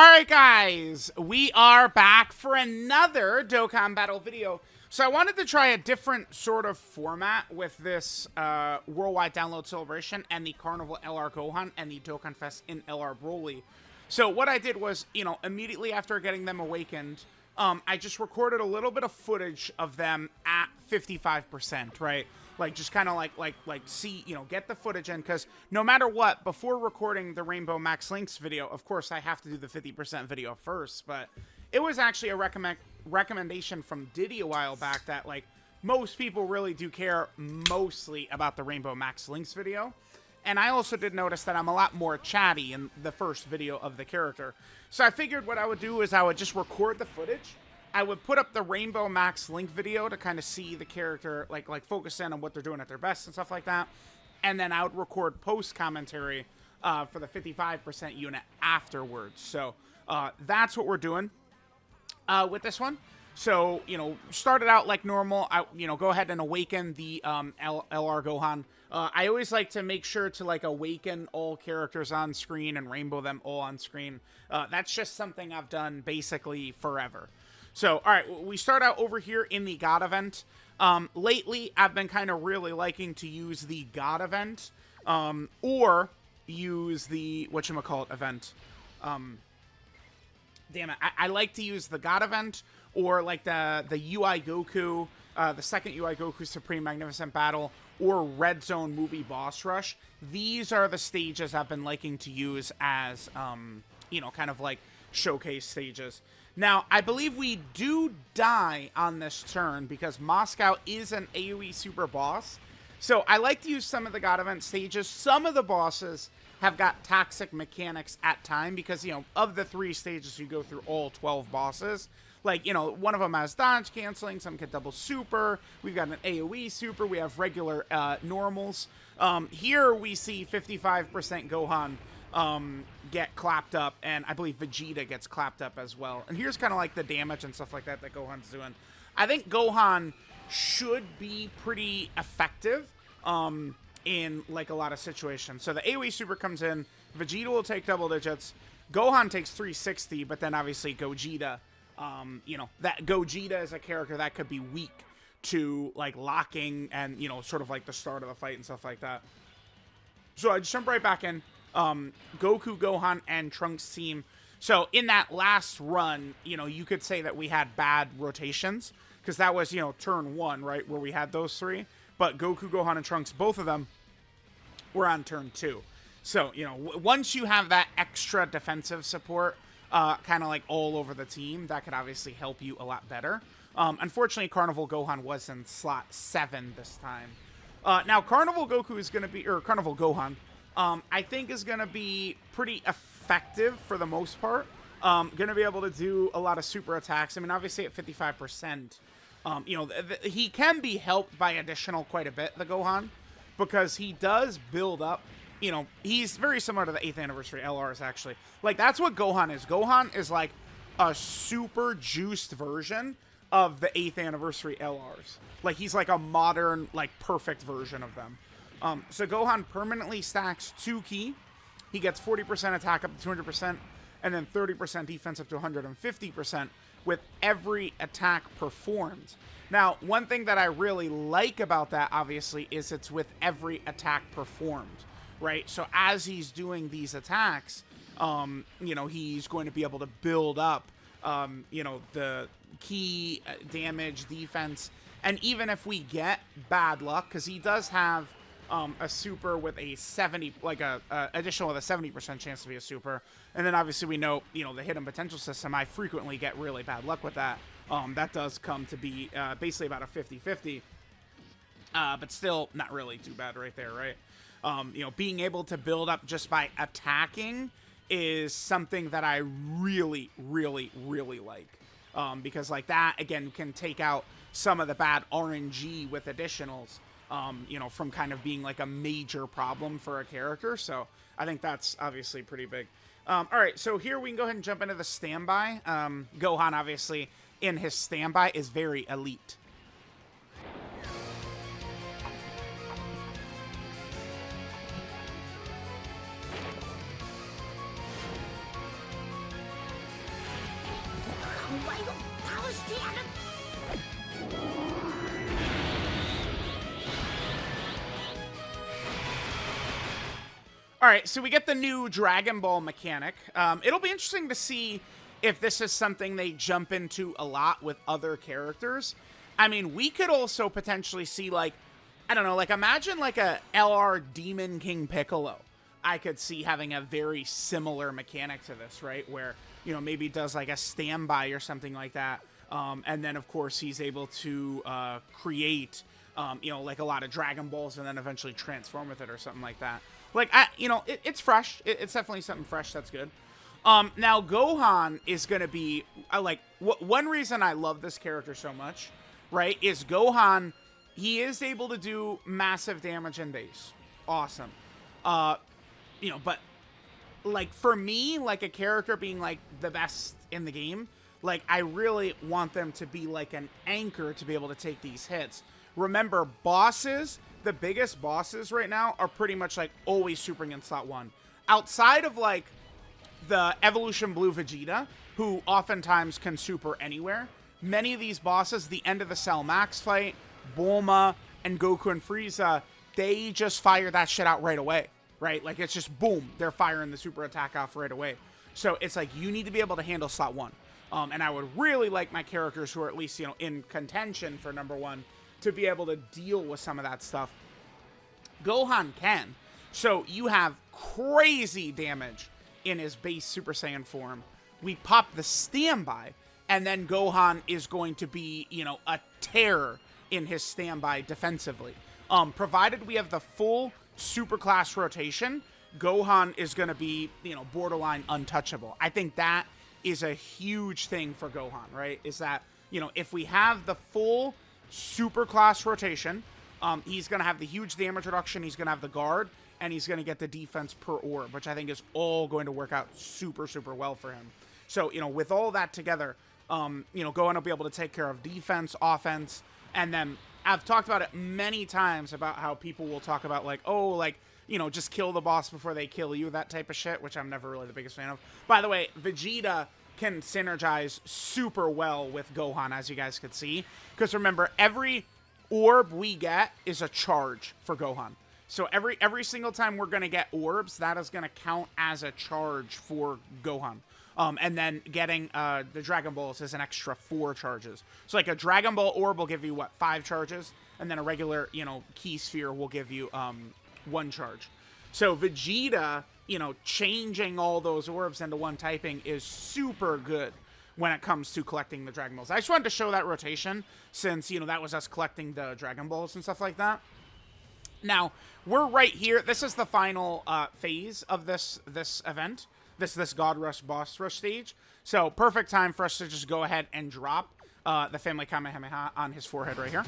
Alright guys, we are back for another Dokkan battle video. So I wanted to try a different sort of format with this worldwide download celebration and the Carnival LR Gohan and the Dokkan Fest in LR Broly. So what I did was, immediately after getting them awakened, I just recorded a little bit of footage of them at 55%, right? Like, just kind of like see, get the footage in, because no matter what, before recording the Rainbow Max Links video, of course, I have to do the 50% video first, but it was actually a recommendation from Diddy a while back that, like, most people really do care mostly about the Rainbow Max Links video. And I also did notice that I'm a lot more chatty in the first video of the character. So I figured what I would do is I would just record the footage. I would put up the Rainbow Max Link video to kind of see the character, like focus in on what they're doing at their best and stuff like that. And then I would record post commentary for the 55% unit afterwards. So that's what we're doing with this one. So, started out like normal. Go ahead and awaken the LR Gohan. I always like to make sure to, awaken all characters on screen and rainbow them all on screen. That's just something I've done basically forever. So, alright, we start out over here in the God event. Lately, I've been kind of really liking to use the God event, or use the, whatchamacallit event. Damn it, I like to use the God event, or like the UI Goku, the second UI Goku Supreme Magnificent Battle, or Red Zone Movie Boss Rush. These are the stages I've been liking to use as, kind of like showcase stages. Now, I believe we do die on this turn because Moscow is an AoE super boss. So I like to use some of the God event stages. Some of the bosses have got toxic mechanics at time because, of the 3 stages, you go through all 12 bosses. Like, one of them has dodge canceling, some get double super. We've got an AoE super. We have regular normals. Here we see 55% Gohan get clapped up, and I believe Vegeta gets clapped up as well. And here's kind of like the damage and stuff like that Gohan's doing. I think Gohan should be pretty effective in like a lot of situations. So the AoE super comes in, Vegeta will take double digits, Gohan takes 360, but then obviously Gogeta, that Gogeta is a character that could be weak to like locking and, sort of like the start of the fight and stuff like that. So I just jump right back in. Goku, Gohan, and Trunks team. So in that last run, you could say that we had bad rotations, because that was, turn 1, right, where we had those 3. But Goku, Gohan, and Trunks, both of them were on turn 2. So, once you have that extra defensive support, kind of like all over the team, that could obviously help you a lot better. Unfortunately, Carnival Gohan was in slot 7 this time. Now, Carnival Goku is going to be, or Carnival Gohan, I think is going to be pretty effective for the most part. Going to be able to do a lot of super attacks. I mean, obviously at 55%, he can be helped by additional quite a bit, the Gohan, because he does build up. He's very similar to the 8th anniversary LRs, actually. Like, that's what Gohan is. Gohan is like a super juiced version of the 8th anniversary LRs. Like, he's like a modern, like, perfect version of them. So Gohan permanently stacks 2 ki. He gets 40% attack up to 200%, and then 30% defense up to 150% with every attack performed. Now, one thing that I really like about that, obviously, is it's with every attack performed, right? So as he's doing these attacks, he's going to be able to build up, the key damage, defense, and even if we get bad luck, because he does have a super with a 70, like a additional with a 70% chance to be a super. And then obviously we know, the hidden potential system, I frequently get really bad luck with that. That does come to be basically about a 50-50. But still not really too bad right there, right? Being able to build up just by attacking is something that I really, really, really like. Because like that, again, can take out some of the bad RNG with additionals. From kind of being like a major problem for a character. So I think that's obviously pretty big. All right, so here we can go ahead and jump into the standby. Gohan, obviously, in his standby is very elite. Alright, so we get the new Dragon Ball mechanic. It'll be interesting to see if this is something they jump into a lot with other characters. I mean, we could also potentially see, like, I don't know, like, imagine, like, a LR Demon King Piccolo. I could see having a very similar mechanic to this, right? Where, you know, maybe does, like, a standby or something like that. And then, of course, he's able to create, you know, like, a lot of Dragon Balls and then eventually transform with it or something like that. Like, you know, it's fresh. It's definitely something fresh that's good. Now, Gohan is going to be, one reason I love this character so much, right, is Gohan, he is able to do massive damage in base. Awesome. You know, but, like, for me, like, a character being, like, the best in the game, like, I really want them to be, like, an anchor to be able to take these hits. Remember, bosses, the biggest bosses right now are pretty much, like, always supering in slot 1. Outside of, like, the Evolution Blue Vegeta, who oftentimes can super anywhere, many of these bosses, the end of the Cell Max fight, Bulma, and Goku and Frieza, they just fire that shit out right away, right? Like, it's just boom, they're firing the super attack off right away. So it's like, you need to be able to handle slot 1. And I would really like my characters who are at least, you know, in contention for number 1 to be able to deal with some of that stuff. Gohan can. So you have crazy damage in his base Super Saiyan form. We pop the standby, and then Gohan is going to be, you know, a terror in his standby defensively. Provided we have the full super class rotation, Gohan is going to be, you know, borderline untouchable. I think that is a huge thing for Gohan, right? Is that, you know, if we have the full super class rotation, he's going to have the huge damage reduction, he's going to have the guard, and he's going to get the defense per orb, which I think is all going to work out super, super well for him. So, you know, with all that together, you know, Gohan will be able to take care of defense, offense, and then I've talked about it many times about how people will talk about, like, oh, like, you know, just kill the boss before they kill you, that type of shit, which I'm never really the biggest fan of. By the way, Vegeta can synergize super well with Gohan, as you guys could see. Because remember, every orb we get is a charge for Gohan. So every single time we're going to get orbs, that is going to count as a charge for Gohan. And then getting the Dragon Balls is an extra 4 charges. So like a Dragon Ball orb will give you, what, 5 charges? And then a regular, you know, Key Sphere will give you 1 charge. So Vegeta, you know, changing all those orbs into one typing is super good when it comes to collecting the Dragon Balls. I just wanted to show that rotation since, you know, that was us collecting the Dragon Balls and stuff like that. Now, we're right here. This is the final phase of this event, this God Rush Boss Rush stage. So, perfect time for us to just go ahead and drop the Family Kamehameha on his forehead right here.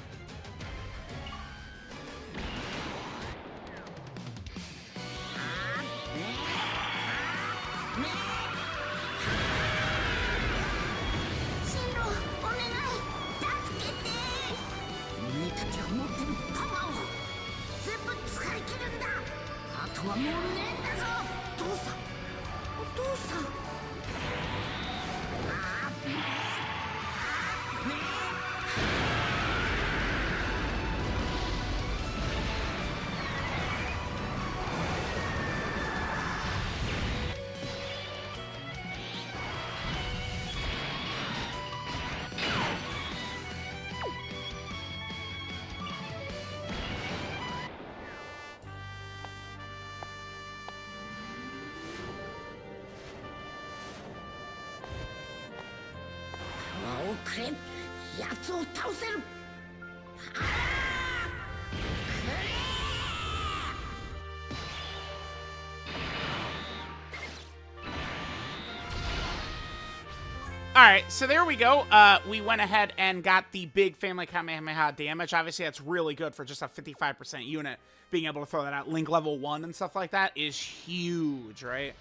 Alright, so there we go. We went ahead and got the big Family Kamehameha damage. Obviously, that's really good for just a 55% unit. Being able to throw that out. Link level 1 and stuff like that is huge, right?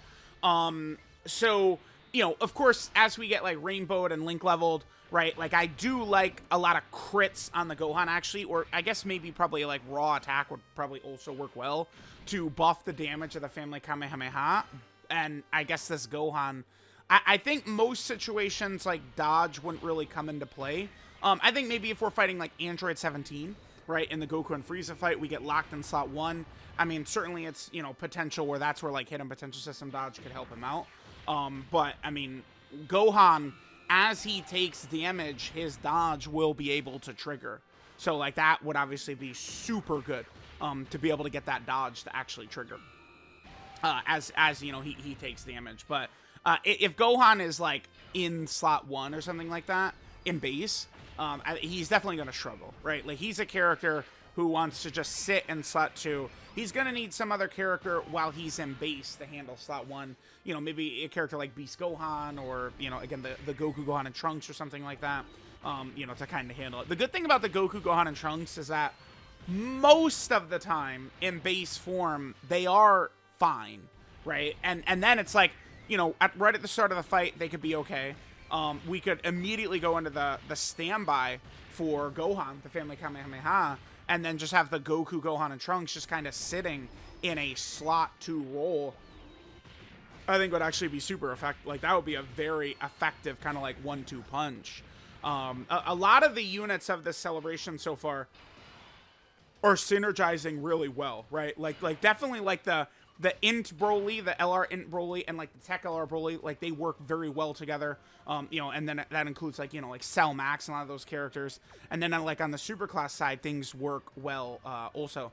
So, you know, of course, as we get, like, rainbowed and link leveled, right, like, I do like a lot of crits on the Gohan, actually, or I guess maybe probably, like, raw attack would probably also work well to buff the damage of the Family Kamehameha, and I guess this Gohan, I think most situations like dodge wouldn't really come into play. I think maybe if we're fighting like Android 17, right, in the Goku and Frieza fight, we get locked in slot 1. I mean, certainly it's, you know, potential where that's where like hidden potential system dodge could help him out. But I mean, Gohan, as he takes damage, his dodge will be able to trigger. So like that would obviously be super good to be able to get that dodge to actually trigger as you know he takes damage. But if Gohan is like in slot 1 or something like that in base, he's definitely going to struggle, right? Like he's a character who wants to just sit in slot 2. He's going to need some other character while he's in base to handle slot 1. You know, maybe a character like Beast Gohan or, you know, again, the Goku Gohan and Trunks or something like that, you know, to kind of handle it. The good thing about the Goku Gohan and Trunks is that most of the time in base form, they are fine, right? And then it's like, you know, right at the start of the fight, they could be okay. We could immediately go into the standby for Gohan, the Family Kamehameha, and then just have the Goku, Gohan, and Trunks just kind of sitting in a slot 2 role. I think would actually be super effective. Like, that would be a very effective kind of like 1-2 punch. A lot of the units of this celebration so far are synergizing really well, right? Like definitely like the Int Broly, the LR Int Broly, and like the Tech LR Broly, like they work very well together. You know, and then that includes like, you know, like Cell Max and a lot of those characters. And then like on the Superclass side, things work well also.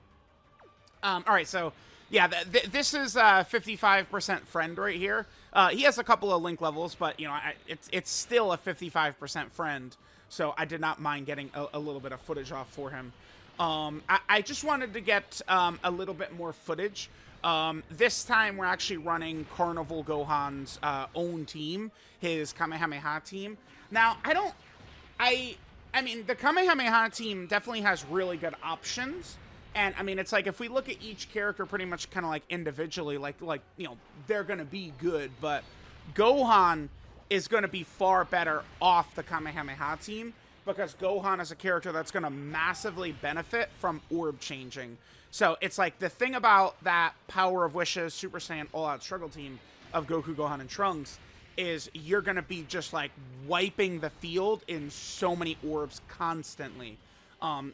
All right, so yeah, this is 55% friend right here. He has a couple of link levels, but you know, it's still a 55% friend. So I did not mind getting a little bit of footage off for him. I just wanted to get a little bit more footage. This time we're actually running Carnival Gohan's own team, his Kamehameha team. Now, I mean, the Kamehameha team definitely has really good options. And, I mean, it's like, if we look at each character pretty much kind of like individually, like, you know, they're going to be good. But Gohan is going to be far better off the Kamehameha team, because Gohan is a character that's going to massively benefit from orb changing. So it's like the thing about that Power of Wishes Super Saiyan All-Out Struggle team of Goku, Gohan, and Trunks is you're going to be just like wiping the field in so many orbs constantly.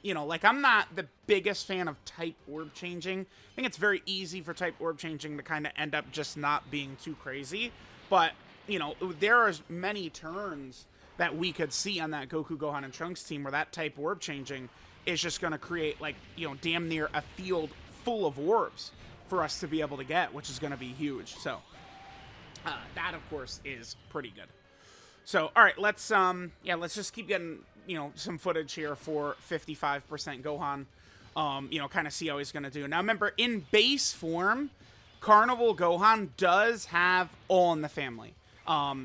You know, like I'm not the biggest fan of type orb changing. I think it's very easy for type orb changing to kind of end up just not being too crazy. But, you know, there are many turns that we could see on that Goku, Gohan, and Trunks team where that type orb changing is just going to create, like, you know, damn near a field full of orbs for us to be able to get, which is going to be huge. So, that, of course, is pretty good. So, all right, let's just keep getting, you know, some footage here for 55% Gohan, you know, kind of see how he's going to do. Now, remember, in base form, Carnival Gohan does have All in the Family.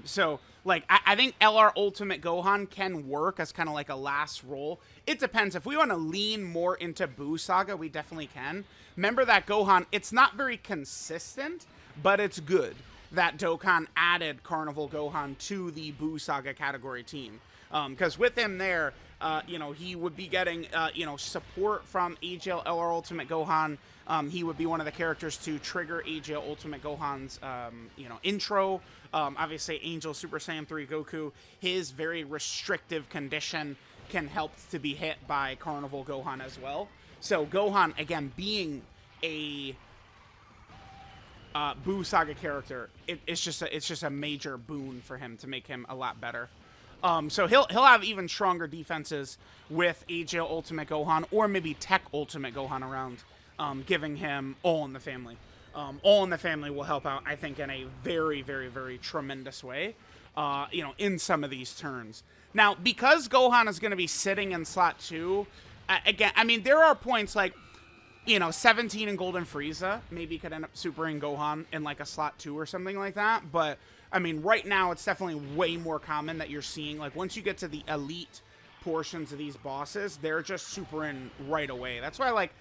So, like, I think LR Ultimate Gohan can work as kind of like a last roll. It depends. If we want to lean more into Buu Saga, we definitely can. Remember that Gohan, it's not very consistent, but it's good that Dokkan added Carnival Gohan to the Buu Saga category team. Because with him there, you know, he would be getting, you know, support from AGL LR Ultimate Gohan. He would be one of the characters to trigger AGL Ultimate Gohan's, you know, intro. Obviously, Angel Super Saiyan 3 Goku, his very restrictive condition can help to be hit by Carnival Gohan as well. So Gohan, again, being a Buu Saga character, it's just a major boon for him to make him a lot better. So he'll have even stronger defenses with AGL Ultimate Gohan or maybe Tech Ultimate Gohan around, giving him All in the Family. All in the Family will help out, I think, in a very, very, very tremendous way, you know, in some of these turns. Now, because Gohan is going to be sitting in slot 2, again, I mean, there are points like, you know, 17 and Golden Frieza maybe could end up supering Gohan in like a slot 2 or something like that. But, I mean, right now it's definitely way more common that you're seeing, like, once you get to the elite portions of these bosses, they're just supering right away. That's why, like,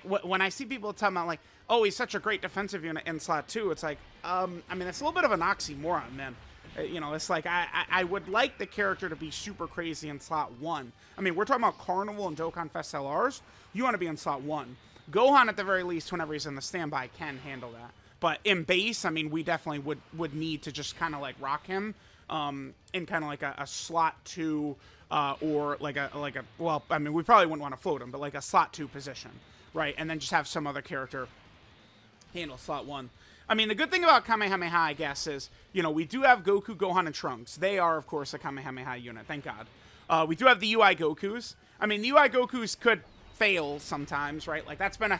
when I see people talking about, like, oh, he's such a great defensive unit in slot 2, it's like, I mean, it's a little bit of an oxymoron, man. You know, it's like, I would like the character to be super crazy in slot 1. I mean, we're talking about Carnival and Dokkan Fest LRs. You want to be in slot 1. Gohan, at the very least, whenever he's in the standby, can handle that. But in base, I mean, we definitely would need to just kind of like rock him in kind of like a slot 2 or like a well, I mean, we probably wouldn't want to float him, but like a slot 2 position, right? And then just have some other character handle slot 1. I mean, the good thing about Kamehameha, I guess, is, you know, we do have Goku, Gohan, and Trunks. They are, of course, a Kamehameha unit, thank God. We do have the UI Gokus. I mean, the UI Gokus could fail sometimes, right? Like, that's been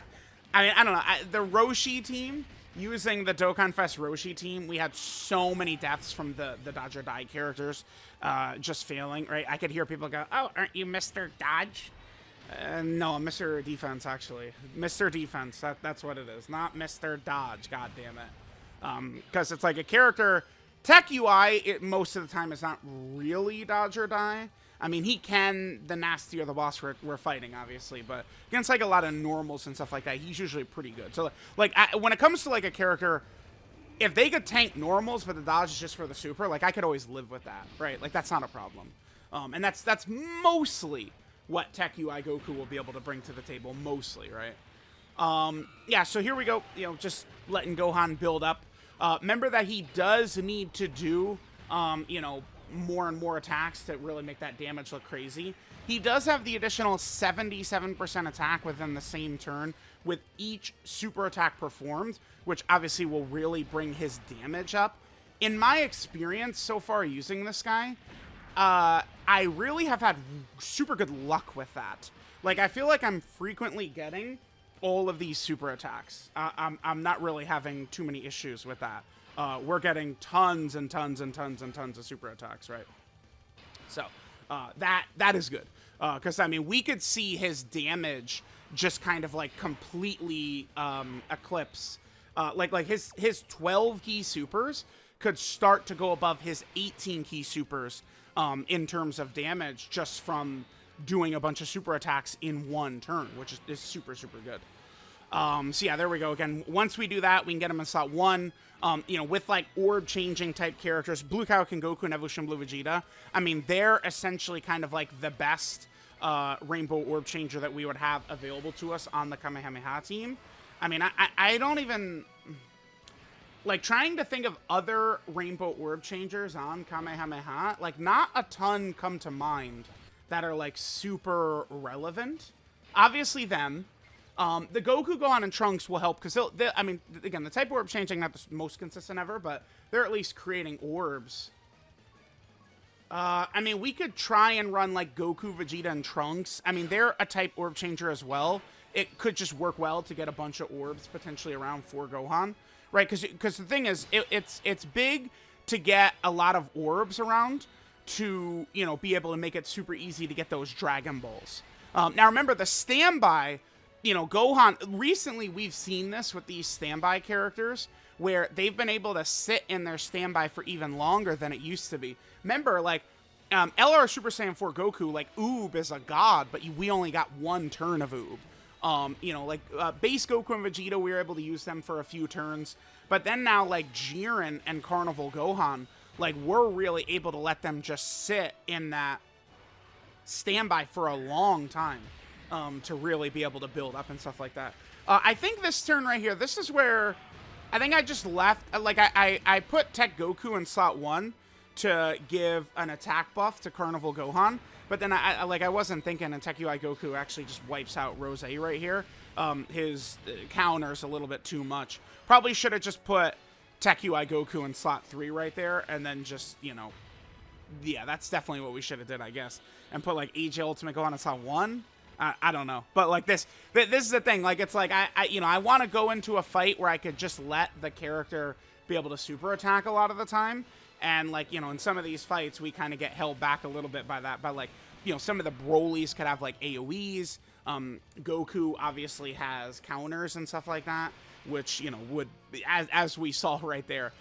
I mean, I don't know. The Roshi team, using the Dokkan Fest Roshi team, we had so many deaths from the Dodge or Die characters just failing, right? I could hear people go, oh, aren't you Mr. Dodge? No, I'm Mr. Defense, actually. Mr. Defense, that's what it is. Not Mr. Dodge, god damn it. Because it's like a character, Tech UI, most of the time is not really Dodge or Die. I mean, he can, the nastier the boss we're fighting, obviously, but against like a lot of normals and stuff like that, he's usually pretty good. So, like, when it comes to like a character, if they could tank normals, but the dodge is just for the super, like, I could always live with that, right? Like, that's not a problem. And that's mostly what Tech UI Goku will be able to bring to the table, mostly, right? Yeah, so here we go, you know, just letting Gohan build up. Remember that he does need to do, you know, more and more attacks to really make that damage look crazy. He does have the additional 77% attack within the same turn with each super attack performed, which obviously will really bring his damage up. In my experience so far using this guy, I really have had super good luck with that. Like, I feel like I'm frequently getting all of these super attacks. I'm not really having too many issues with that. We're getting tons and tons and tons and tons of super attacks, right? So, that is good. Because, I mean, we could see his damage just kind of, like, completely eclipse. Like his 12 key supers could start to go above his 18 key supers in terms of damage just from doing a bunch of super attacks in one turn, which is super, super good. So yeah, there we go. Again, once we do that, we can get him in slot 1. You know, with like orb changing type characters, Blue Kaioken Goku and Evolution Blue Vegeta, I mean, they're essentially kind of like the best rainbow orb changer that we would have available to us on the Kamehameha team. I mean, I don't even, like, trying to think of other rainbow orb changers on Kamehameha, like, not a ton come to mind that are like super relevant. Obviously them. The Goku, Gohan, and Trunks will help because I mean, again, the type orb changing not the most consistent ever, but they're at least creating orbs. I mean, we could try and run like Goku, Vegeta, and Trunks. I mean, they're a type orb changer as well. It could just work well to get a bunch of orbs potentially around for Gohan, right? Because the thing is, it's big to get a lot of orbs around to, you know, be able to make it super easy to get those Dragon Balls. Now remember, the standby, you know, Gohan, recently we've seen this with these standby characters where they've been able to sit in their standby for even longer than it used to be. Remember, like, LR Super Saiyan 4 Goku, like, Oob is a god, but we only got one turn of Oob. You know, like, base Goku and Vegeta, we were able to use them for a few turns, but then now, like, Jiren and Carnival Gohan, like, we're really able to let them just sit in that standby for a long time. To really be able to build up and stuff like that. I think this turn right here, this is where I think I just left, like, I put Tech Goku in slot 1 to give an attack buff to Carnival Gohan, but then I wasn't thinking, and Tech UI Goku actually just wipes out Rose right here. His counter's a little bit too much. Probably should have just put Tech UI Goku in slot 3 right there, and then just, you know, yeah, that's definitely what we should have did, I guess. And put, like, AJ Ultimate Gohan in slot 1. I don't know, but like this is the thing. Like, it's like you know, I want to go into a fight where I could just let the character be able to super attack a lot of the time, and like, you know, in some of these fights we kind of get held back a little bit by that. But like, you know, some of the Brolys could have like AOE's. Goku obviously has counters and stuff like that, which, you know, would, as we saw right there,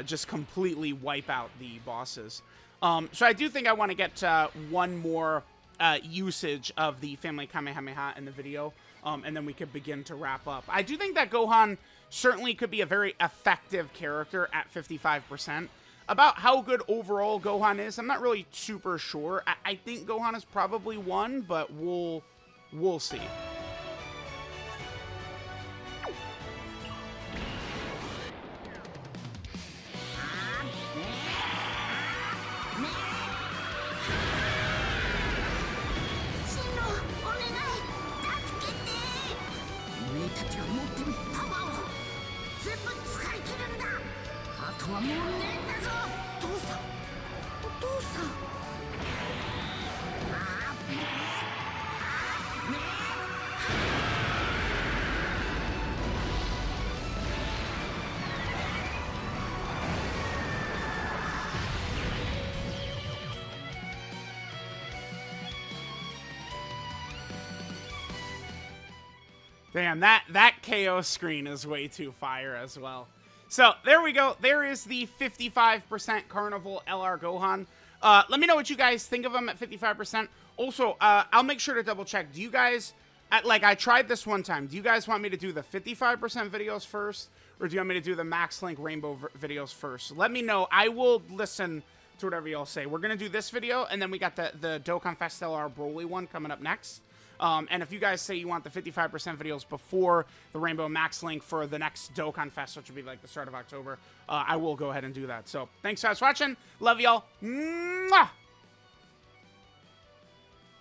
just completely wipe out the bosses. So I do think I want to get one more usage of the Family Kamehameha in the video, and then we could begin to wrap up. I do think that Gohan certainly could be a very effective character at 55%. About how good overall Gohan is, I'm not really super sure. I think Gohan is probably 1, but we'll see. Damn, that KO screen is way too fire as well. So, there we go. There is the 55% Carnival LR Gohan. Let me know what you guys think of them at 55%. Also, I'll make sure to double check. Do you guys, like, I tried this one time. Do you guys want me to do the 55% videos first? Or do you want me to do the Max Link Rainbow videos first? Let me know. I will listen to whatever y'all say. We're going to do this video, and then we got the Dokkan Fest LR Broly one coming up next. And if you guys say you want the 55% videos before the Rainbow Max Link for the next Dokkan Fest, which will be like the start of October, I will go ahead and do that. So, thanks guys for watching. Love y'all. Mwah!